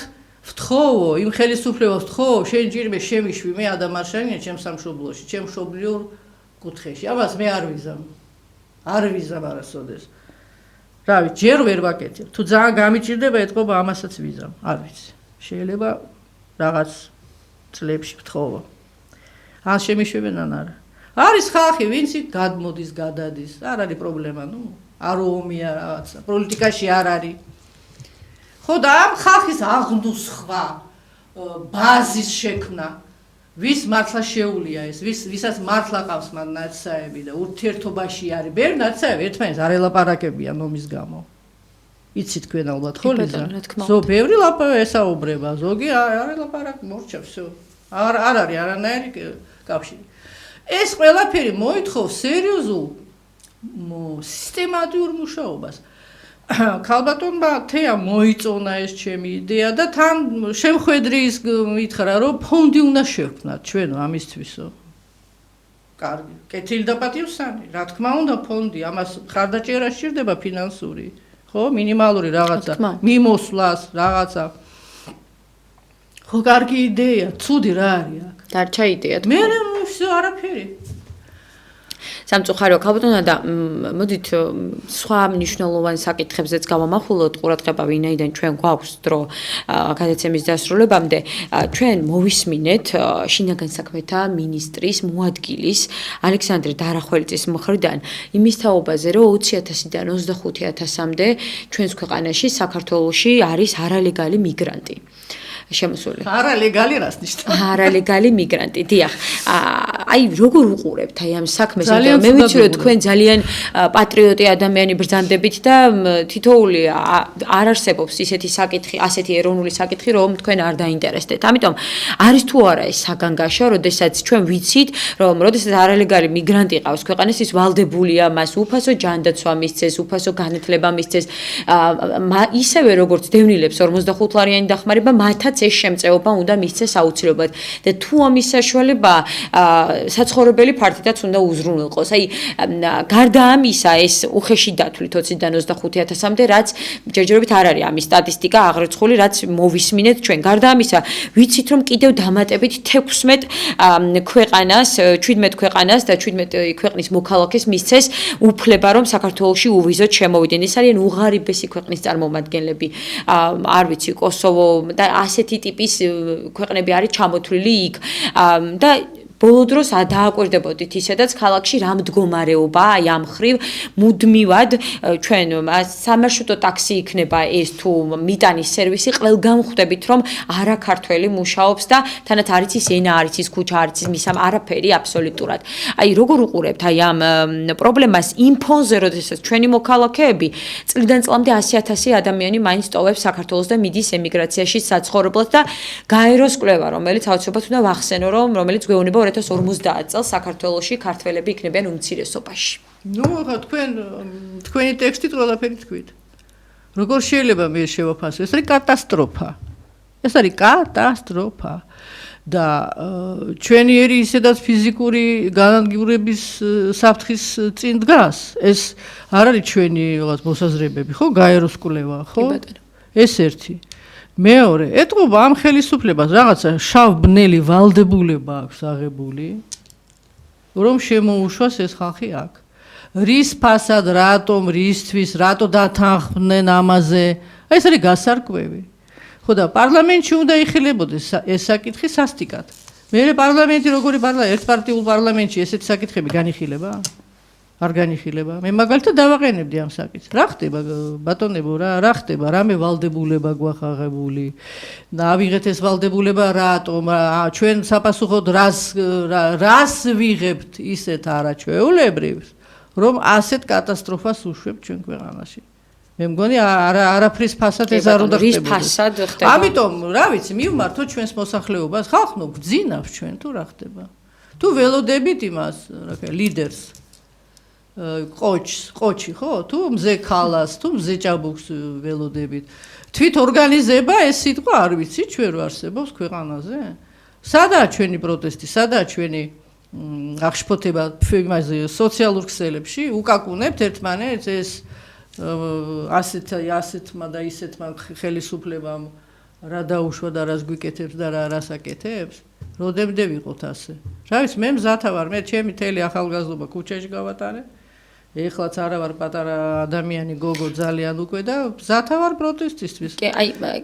ვთხოვო, იმ ხელისუფლებას ვთხოვო, შენ ჯერმე შემიშვი მე ადამარშანია ჩემ სამშობლოში, ჩემ მშობლიურ კუთხეში. ამას მე არ ვიზამ. არ ვიზამ არასოდეს. რა ვიცი, ჯერ ვერ ვაკეთებ. თუ ძალიან გამიჭირდება ეთყობა ამასაც ვიზამ, არ ვიცი. შეიძლება რაღაც წლებში ვთხოვო. ან შემიშვებენ ან არა. არის ხალხი, ვინც იქ გადმოდის, გადადის, არ არის პრობლემა, არ ომია რაღაცა, პოლიტიკაში არ არის. ხო და ამ ხალხის აღნუსხვა, ბაზის შექმნა, ვის მართლა შეუულია ეს, ვისაც მართლა ყავს მან ნაცსაები და ურთიერთობაში არის. ბევრი ნაცსაები ერთმანეთს არ ელაპარაკებიან ომის გამო. იცით თქვენ ალბათ ხო ლიზა? ზო ბევრი ესაუბრება, ზოგი არ ელაპარაკ მორჩა всё. არ არის არანაირი კავშირი. ეს ყველაფერი მოითხოვს სერიოზულ სისტემატიურ მუშაობას. ქალბატონმა თეა მოიწონა ეს ჩემი იდეა და თან შემხედრის მითხრა რომ ფონდი უნდა შევქმნათ ჩვენ ამისთვისო. კარგი, კეთილი და პატივსანი, რა თქმა უნდა ფონდი, ამას ხარდაჭერა სჭირდება ფინანსური. ხო, მინიმალური რაღაცა, მიმოსვლას, რაღაცა. ხო, კარგი იდეა, ცუდი რა არის აქ? დარჩა იდეა. მე всё არაფერი. სამწუხაროა ქალბატონო და მოდით სხვა მნიშვნელოვან საკითხებზეც გავამახვილოთ ყურადღება, ვინაიდან ჩვენ გვაქვს დრო გადაცემის დასრულებამდე, ჩვენ მოვისმინეთ შინაგან საქმეთა მინისტრის მოადგილის ალექსანდრე დარახველიძის მხრიდან იმის თაობაზე, რომ 20.000-დან 25.000-მდე ჩვენს ქვეყანაში საქართველოში არის არალეგალი მიგრანტი. შემოსული. არალეგალი რას ნიშნავს? არალეგალი მიგრანტი, დიახ. აი როგორ უყურებთ აი ამ საქმეს? მე ვიცი რომ თქვენ ძალიან პატრიოტი ადამიანი ბრძანდებით და თითოეული არ არსებობს ისეთი საკითხი, ასეთი ეროვნული საკითხი, რომ თქვენ არ დაინტერესდეთ. ამიტომ არის თუ არა ეს საგანგაშო, როდესაც ჩვენ ვიცით, რომ როდესაც არალეგალი მიგრანტი ყავს ქვეყანას, ის ვალდებულია მას უფასო ჯანდაცვა მისცეს, უფასო განათლება მისცეს, ისევე როგორც დევნილებს 45 ლარიანი დახმარება, მათაც ეს შემწეობა უნდა მისცეს აუცილებლად და თუ ამის საშუალება საცხოვრებელი ფართიდაც უნდა უზრუნველყოს. აი გარდა ამისა ეს უხეში დათვლით 20-დან 25.000-მდე, რაც ჯერჯერობით არ არის ამის სტატისტიკა აღრიცხული, რაც მოვისმინეთ ჩვენ. გარდა ამისა, ვიცით რომ კიდევ დამატებით 16 ქვეყანას, 17 ქვეყანას და 17 ქვეყნის მოქალაქეს მისცეს უფლება, რომ საქართველოში უვიზოთ შემოვიდნენ. ეს არიან უღარიბესი ქვეყნის წარმომადგენლები. არ ვიცი, კოსოვო და ასეთი ტიპის ქვეყნები არის ჩამოთვლილი იქ და ბოლო დროს დააკვირდებოდით ისედაც ქალაქში რა მდგომარეობა აი ამ ხრივ მუდმივად ჩვენ სამარშრუტო ტაქსი იქნება ეს თუ მიტანის სერვისი ყველგან ხვდებით რომ არაქართველი მუშაობს და თანაც არის ის ენა არის ის ქუჩა არის ის მისამ არაფერი აბსოლუტურად აი როგორ უყურებთ აი ამ პრობლემას იმ ფონზე როდესაც ჩვენი მოქალაქეები წლიდან წლამდე 100,000 ადამიანი მაინც ტოვებს საქართველოს და მიდის ემიგრაციაში საცხოვრებლად და გაეროს კვლევა რომელიც აუცილებლად უნდა ვახსენო რომ რომელიც გვეუბნება 2050 წელს საქართველოში ქართველები იქნებიან უმცირესობაში. ნუ ახლა თქვენი ტექსტით ყველაფერი თქვით. როგორ შეიძლება მე შევაფასო? ეს არის კატასტროფა. ეს არის კატასტროფა. და ჩვენი ერი ისედაც ფიზიკური განადგურების საფრთხის წინ დგას. ეს არ არის ჩვენი რაღაც მოსაზრებები, ხო? გაეროს კვლევა, ხო? ეს ერთი. მეორე, ეტყობა ამ ხელისუფლებას რაღაცა შავბნელი ვალდებულება აქვს აღებული, რომ შემოუშვას ეს ხალხი აქ. რის ფასად, რატომ, რისთვის, რატო დათანხმდნენ ამაზე. ეს არის გასარკვევი. ხო და პარლამენტში უნდა იხილებოდეს ეს საკითხი სასტიკად. მე პარლამენტი როგორი ერთპარტიულ პარლამენტში ესეთი საკითხები განიხილება? არ განიხილება. მე მაგალითად დავაყენებდი ამ საკითხს. რა ხდება ბატონებო, რა ხდება? რამე ვალდებულება გვაქვს აღებული? ავიღეთ ეს ვალდებულება რატომ? ჩვენ საპასუხოდ რას ვიღებთ ისეთ არაჩვეულებრივს, რომ ასეთ კატასტროფას უშვებთ ჩვენ ქვეყანაში. მე მგონი არაფრის ფასად ეს არ უნდა ხდებოდეს. ამიტომ, რა ვიცი, მივმართოთ ჩვენს მოსახლეობას, ხალხო გძინავს ჩვენ თუ რა ხდება. თუ ველოდებით იმას, რა ქვია, ლიდერს ყოჩი ხო? თუ მზე ქალას, თუ მზე ჭაბუკს ველოდებით. თვით ორგანიზება ეს სიტყვა არ ვიცი, ჩვენ რო არსებობს ქვეყანაზე? სადაა ჩვენი პროტესტი, სადაა ჩვენი აღშფოთება იმაზე სოციალურ ქსელებში? უკაკუნებთ ერთმანეთს ეს ასეთმა და ისეთმა ხელისუფლებამ რა დაუშვა და რას გვიკეთებს და რას აკეთებს? როდემდე ვიყოთ ასე? რა ვიცი, მე მზათა ვარ, მე ჩემი თელი ახალგაზრდობა ქუჩაში გავატარე. ეხლაც არა ვარ პატარა ადამიანი გოგო ძალიან უკვე და მზათა ვარ პროტესტისთვის.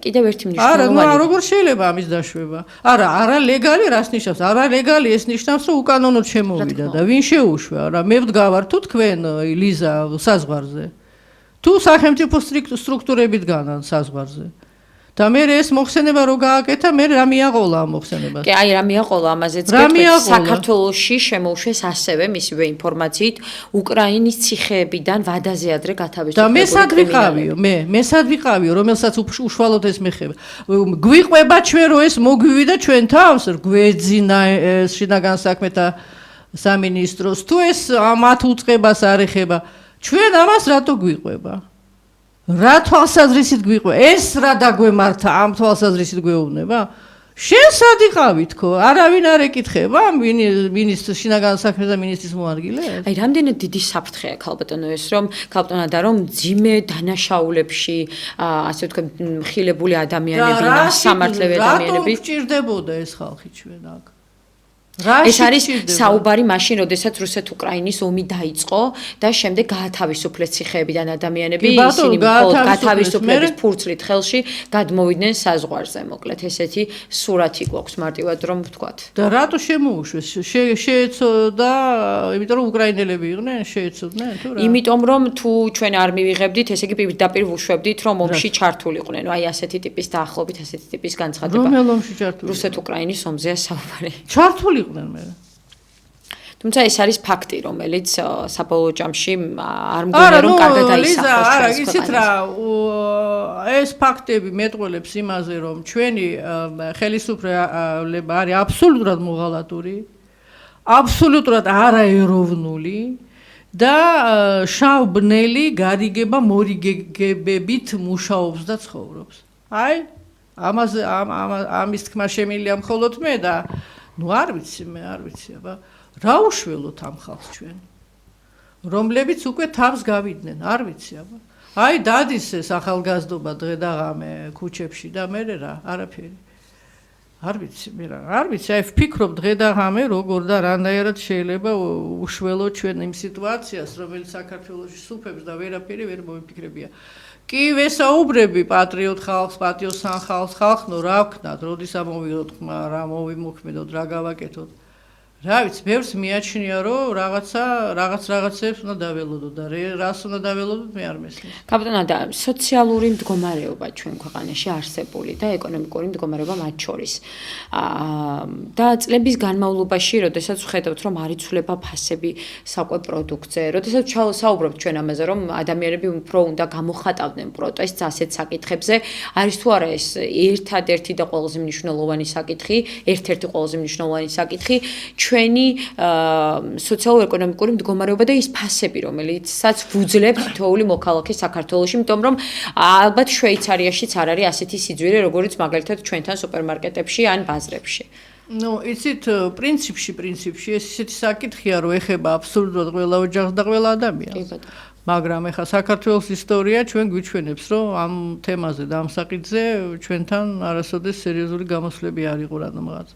კიდევ ერთი მნიშვნელოვანი. არა, როგორ შეიძლება ამის დაშვება? არა ლეგალი რას ნიშნავს? არა ლეგალი ეს ნიშნავს, რომ უკანონოდ შემოვიდა და ვინ შეუშვა? რა მე ვდგავარ თუ თქვენ ლიზა საზღვარზე? თუ სახელმწიფო სტრუქტურებით განან საზღვარზე? და მე ეს მოხსენება რო გააკეთა, მე რა მიაყოლა ამ მოხსენებას? კი, რა მიაყოლა ამაზეც საქართველოში შემოუშვეს ასევე მისივე ინფორმაციით უკრაინის ციხეებიდან ვადაზე ადრე გათავისუფლებული. და მე სად ვიყავიო? მე სად ვიყავიო, რომელსაც უშუალოდ ეს მეხება. გვიყვება ჩვენ რო ეს მოგვივიდა ჩვენ თავს, გვეძინა შინაგან საქმეთა სამინისტროს, თუ ეს მათ უწყებას არ ეხება, ჩვენ ამას რატო გვიყვება? რა თვალსაზრისით გვიყვება? ეს რა დაგვემართა ამ თვალსაზრისით გვეუბნება? შენ სად იყავი თქო? არავინ არ ეკითხება მინისტრის შინაგან საქმეთა მინისტრის მოადგილეს? აი, რამდენად დიდი საფრთხეა ქალბატონო ეს, რომ ქალბატონადა რომ მძიმე დანაშაულებში, ასე ვთქვათ, მხილებული ადამიანები, სამართლე ადამიანები. რატომ გჭირდებოდა ეს ხალხი ჩვენ აქ? ეს არის საუბარი მაშინ, როდესაც რუსეთ-უკრაინის ომი დაიწყო და შემდეგ გაათავისუფლეს ციხეებიდან ადამიანები, ისინი მხოლოდ გათავისუფლების ფურცლით ხელში გადმოვიდნენ საზღვარზე, მოკლედ ესეთი სურათი გვაქვს მარტივად რომ ვთქვათ. და რატო შემოუშვეს? შეეცოდა, იმიტომ რომ უკრაინელები იყვნენ, შეეცოდნენ თუ რა? იმიტომ რომ თუ ჩვენ არ მივიღებდით, ესე იგი პირდაპირ ვუშვებდით, რომ ომში ჩართულიყვნენ. აი ასეთი ტიპის დაახლოებით, ასეთი ტიპის განცხადება. რომელ ომში ჩართული? რუსეთ-უკრაინის ომზეა საუბარი. ჩართული თუმცა ეს არის ფაქტი, რომელიც საბოლოო ჯამში არ მგონია რომ კარგად აისახოს. არა, იცით რა, ეს ფაქტები მეტყველებს იმაზე, რომ ჩვენი ხელისუფლება არის აბსოლუტურად მოღალატური, აბსოლუტურად არაეროვნული და შავბნელი გარიგება მორიგებებით მუშაობს და ცხოვრობს. აი, ამის თქმა შემილია მხოლოდ მე და ნუ არ ვიცი, აბა რა უშველოთ ამ ხალხს ჩვენ, რომლებიც უკვე თავს გავიდნენ, არ ვიცი აბა. აი დადის ეს ახალგაზრდობა დღე და ღამე ქუჩებში და მე რა, არაფერი. არ ვიცი, აი ვფიქრობ დღე და ღამე როგორ და რანაირად შეიძლება უშველოთ ჩვენ იმ სიტუაციას, რომელიც საქართველოში სუფევს და ვერაფერი ვერ მომიფიქრებია. კი ვესაუბრები პატრიოტ ხალხს, პატიოსან ხალხს, რა ვქნათ, როდის ამოვიღოთ ხმა, რა მოვიმოქმედოთ, რა გავაკეთოთ. რა ვიცი, ბევრს მიაჩნია, რომ რაღაცებს უნდა დაველოდოთ და რას უნდა დაველოდოთ, მე არ მესმის. ქალბატონადა, სოციალური მდგომარეობა ჩვენ ქვეყანაში არსებული და ეკონომიკური მდგომარეობა მათ შორის. და წლების განმავლობაში, როდესაც ვხედავთ, რომ არ იცვლება ფასები საკვე პროდუქტზე, როდესაც საუბრობთ ჩვენ ამაზე, რომ ადამიანები უფრო უნდა გამოხატავდნენ პროტესტს ასეთ საკითხებზე, არის თუ არა ეს ერთადერთი და ყველაზე მნიშვნელოვანი საკითხი, ერთ-ერთი ყველაზე მნიშვნელოვანი საკითხი, ჩვენი სოციალურ-ეკონომიკური მდგომარეობა და ის ფასები, რომელიცაც ვუძლებთ თითოეული მოქალაქე საქართველოში, იმიტომ რომ ალბათ შვეიცარიაშიც არ არის ასეთი სიძვირე, როგორც მაგალითად ჩვენთან სუპერმარკეტებში ან ბაზრებში. ნუ, იცით, პრინციპში ეს ისეთი საკითხია, რომ ეხება აბსოლუტურად ყველა ოჯახს და ყველა ადამიანს. მაგრამ ეხა საქართველოს ისტორია ჩვენ გვიჩვენებს, რომ ამ თემაზე და ამ საკითხზე ჩვენთან არასოდეს სერიოზული გამოსვლები არ იყო რადგან რაღაც.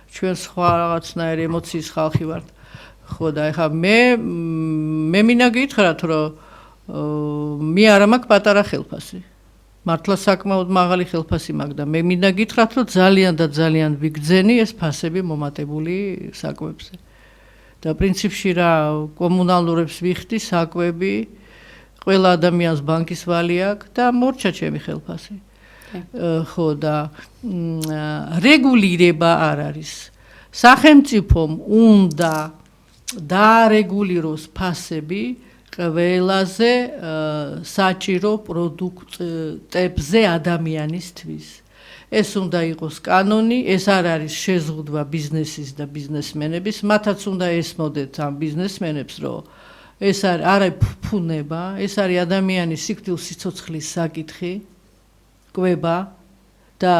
ჩვენ სხვა რაღაცნაირი ემოციის ხალხი ვართ. ხო და ეხლა მე მინდა გითხრათ, რომ მე არა მაქვს პატარა ხელფასი. მართლა საკმაოდ მაღალი ხელფასი მაქვს და მე მინდა გითხრათ, რომ ძალიან და ძალიან ვიგრძენი ეს ფასები მომატებული საკვებზე. და პრინციპში რა კომუნალურებს ვიხდი საკვები, ყველა ადამიანს ბანკის ვალი აქვს და მორჩა ჩემი ხელფასი. ხო და რეგულირება არ არის. სახელმწიფომ უნდა დაარეგულიროს ფასები ყველაზე საჭირო პროდუქტებზე ადამიანისთვის. ეს უნდა იყოს კანონი, ეს არ არის შეზღუდვა ბიზნესის და ბიზნესმენების, მათაც უნდა ესმოდეთ ამ ბიზნესმენებს, რომ ეს არის ფუფუნება, ეს არის ადამიანის სიკვდილსიცოცხლის საკითხი, კვება და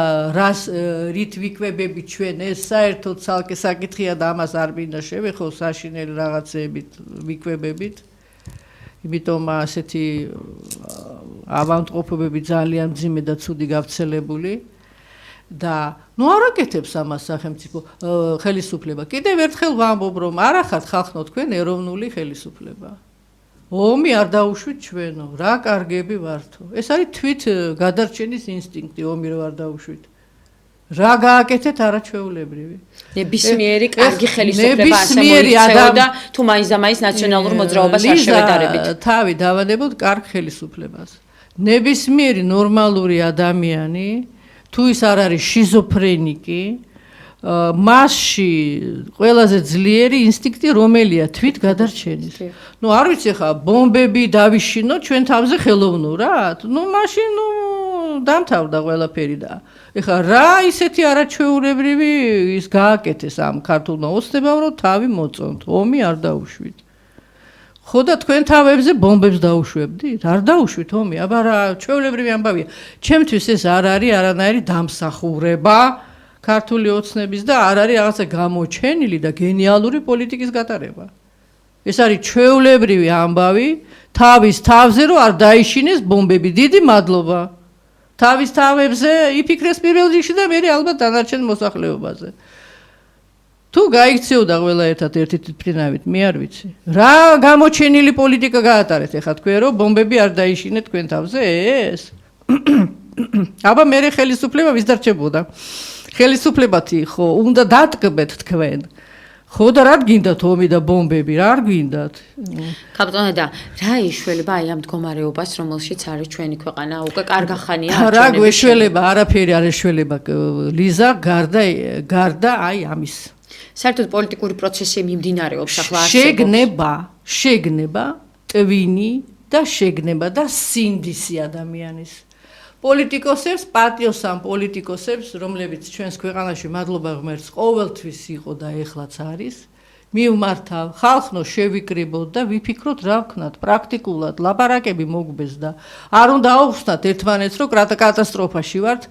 რით ვიკვებებით ჩვენ, ეს საერთოდ ცალკე საკითხია და ამას არ მინდა შევეხო საშინელი რაღაცეებით ვიკვებებით. იმიტომ ასეთი ავადმყოფობები ძალიან მძიმე და ცუდი გავრცელებული და არ აკეთებს ამას სახელმწიფო ხელისუფლება. კიდევ ერთხელ ვამბობ, რომ არ ახართ ხალხო თქვენ ეროვნული ხელისუფლება. ომი არ დაუშვით ჩვენო, რა კარგები ვართო. ეს არის თვით გადარჩენის ინსტინქტი, ომი რო არ დაუშვით. რა გააკეთეთ არაჩვეულებრივი. ნებისმიერი კარგი ხელისუფლება ასე მოიქცეოდა თუ მაინც და მაინც ნაციონალურ მოძრაობას არ შევედარებით. თავი დავადებოთ კარგ ხელისუფლებას. ნებისმიერი ნორმალური ადამიანი თუ ის არ არის შიზოფრენიკი, მასში ყველაზე ძლიერი ინსტინქტი რომელია თვით გადარჩენის. არ ვიცი ხა ბომბები დავიშინოთ ჩვენ თავზე ხელოვნურად. მაშინ დამთავრდა ყველაფერი და ეხლა რა ისეთი არაჩვეულებრივი ის გააკეთეს ამ ქართულმა ოცნებამ, რომ თავი მოწონთ, ომი არ დაუშვით. ხო და თქვენ თავებზე ბომბებს დაუშვებდით? არ დაუშვით ომი, აბა რა ჩვეულებრივი ამბავია. ჩემთვის ეს არ არის არანაირი დამსახურება ქართული ოცნების და არ არის რაღაცა გამოჩენილი და გენიალური პოლიტიკის გატარება. ეს არის ჩვეულებრივი ამბავი თავის თავზე, რომ არ დაიშინეს ბომბები. დიდი მადლობა. თავის თავებზე იფიქრეს პირველ რიგში და მე ალბათ დანარჩენ მოსახლეობაზე. თუ გაიქცეოდა ყველა ერთად ერთი თვითფრინავით, მე არ ვიცი. რა გამოჩენილი პოლიტიკა გაატარეთ ეხლა თქვენ, რომ ბომბები არ დაიშინეთ თქვენ თავზე ეს? აბა მე ხელისუფლება ვის დარჩებოდა? ხელისუფლებათი ხო უნდა დატკბეთ თქვენ. ხო და რა გინდათ ომი და ბომბები, რა არ გინდათ? კაპიტანე და რა ეშველება აი ამ მდგომარეობას, რომელშიც არის ჩვენი ქვეყანა, უკვე კარგა ხანია რა გვეშველება, არაფერი არ ეშველება ლიზა, გარდა აი ამის. საერთოდ პოლიტიკური პროცესი მიმდინარეობს ახლა შეგნება, ტვინი და შეგნება და სინდისი ადამიანის. პოლიტიკოსებს, პატიოსან პოლიტიკოსებს, რომლებიც ჩვენს ქვეყანაში მადლობა ღმერთს ყოველთვის იყო და ეხლაც არის, მივმართავ, ხალხო შევიკრიბოთ და ვიფიქროთ რა ვქნათ, პრაქტიკულად ლაპარაკები მოგბეს და არ უნდა აუხსნათ ერთმანეთს, რომ კატასტროფაში ვართ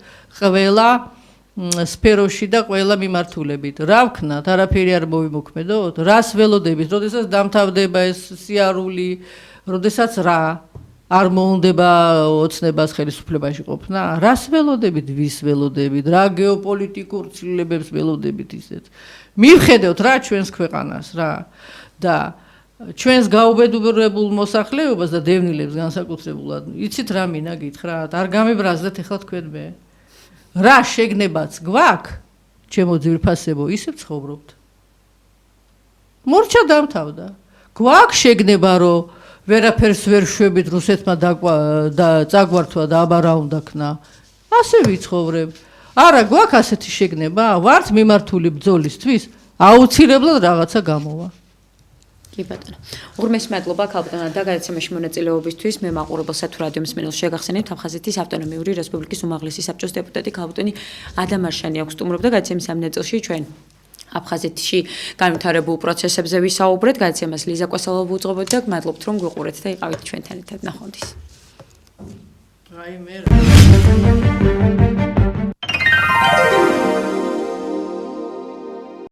ყველა სფეროში და ყველა მიმართულებით. რა ვქნათ, არაფერი არ მოვიმოქმედოთ, რას ველოდებით, როდესაც დამთავრდება ეს სიარული, როდესაც რა არ მოუნდება ოცნებას ხელისუფლებაში ყოფნა, რას ველოდებით, ვის ველოდებით, რა გეოპოლიტიკურ ცვლილებებს ველოდებით ისეთ. მივხედოთ რა ჩვენს ქვეყანას რა და ჩვენს გაუბედურებულ მოსახლეობას და დევნილებს განსაკუთრებულად. იცით რა მინდა გითხრათ, არ გამებრაზდეთ ეხლა თქვენ მე. რა შეგნებაც გვაქვს, ჩემო ძვირფასებო, ისე ცხოვრობთ. მორჩა დამთავრდა. გვაქვს შეგნება, რომ ვერაფერს ვერ შვებით რუსეთმა წაგვართვა და აბა რა უნდა ქნა. ასე ვიცხოვრებ. არა გვაქვს ასეთი შეგნება, ვართ მიმართული ბრძოლისთვის, აუცილებლად რაღაცა გამოვა. კი ბატონო. უღრმესი მადლობა ქალბატონო და გადაცემაში მონაწილეობისთვის. მე მაყურებელ სათუ რადიო მსმენელს შეგახსენებთ აფხაზეთის ავტონომიური რესპუბლიკის უმაღლესი საბჭოს დეპუტატი ქალბატონი ადამ არშანი აქვს სტუმრობდა გადაცემის ამ ნაწილში ჩვენ აფხაზეთში განვითარებულ პროცესებზე ვისაუბრეთ. გადაცემას ლიზა კვასალოვ უძღვებოდი და მადლობთ რომ გვიყურეთ და იყავით ჩვენთან ერთად. ნახვამდის. აი მე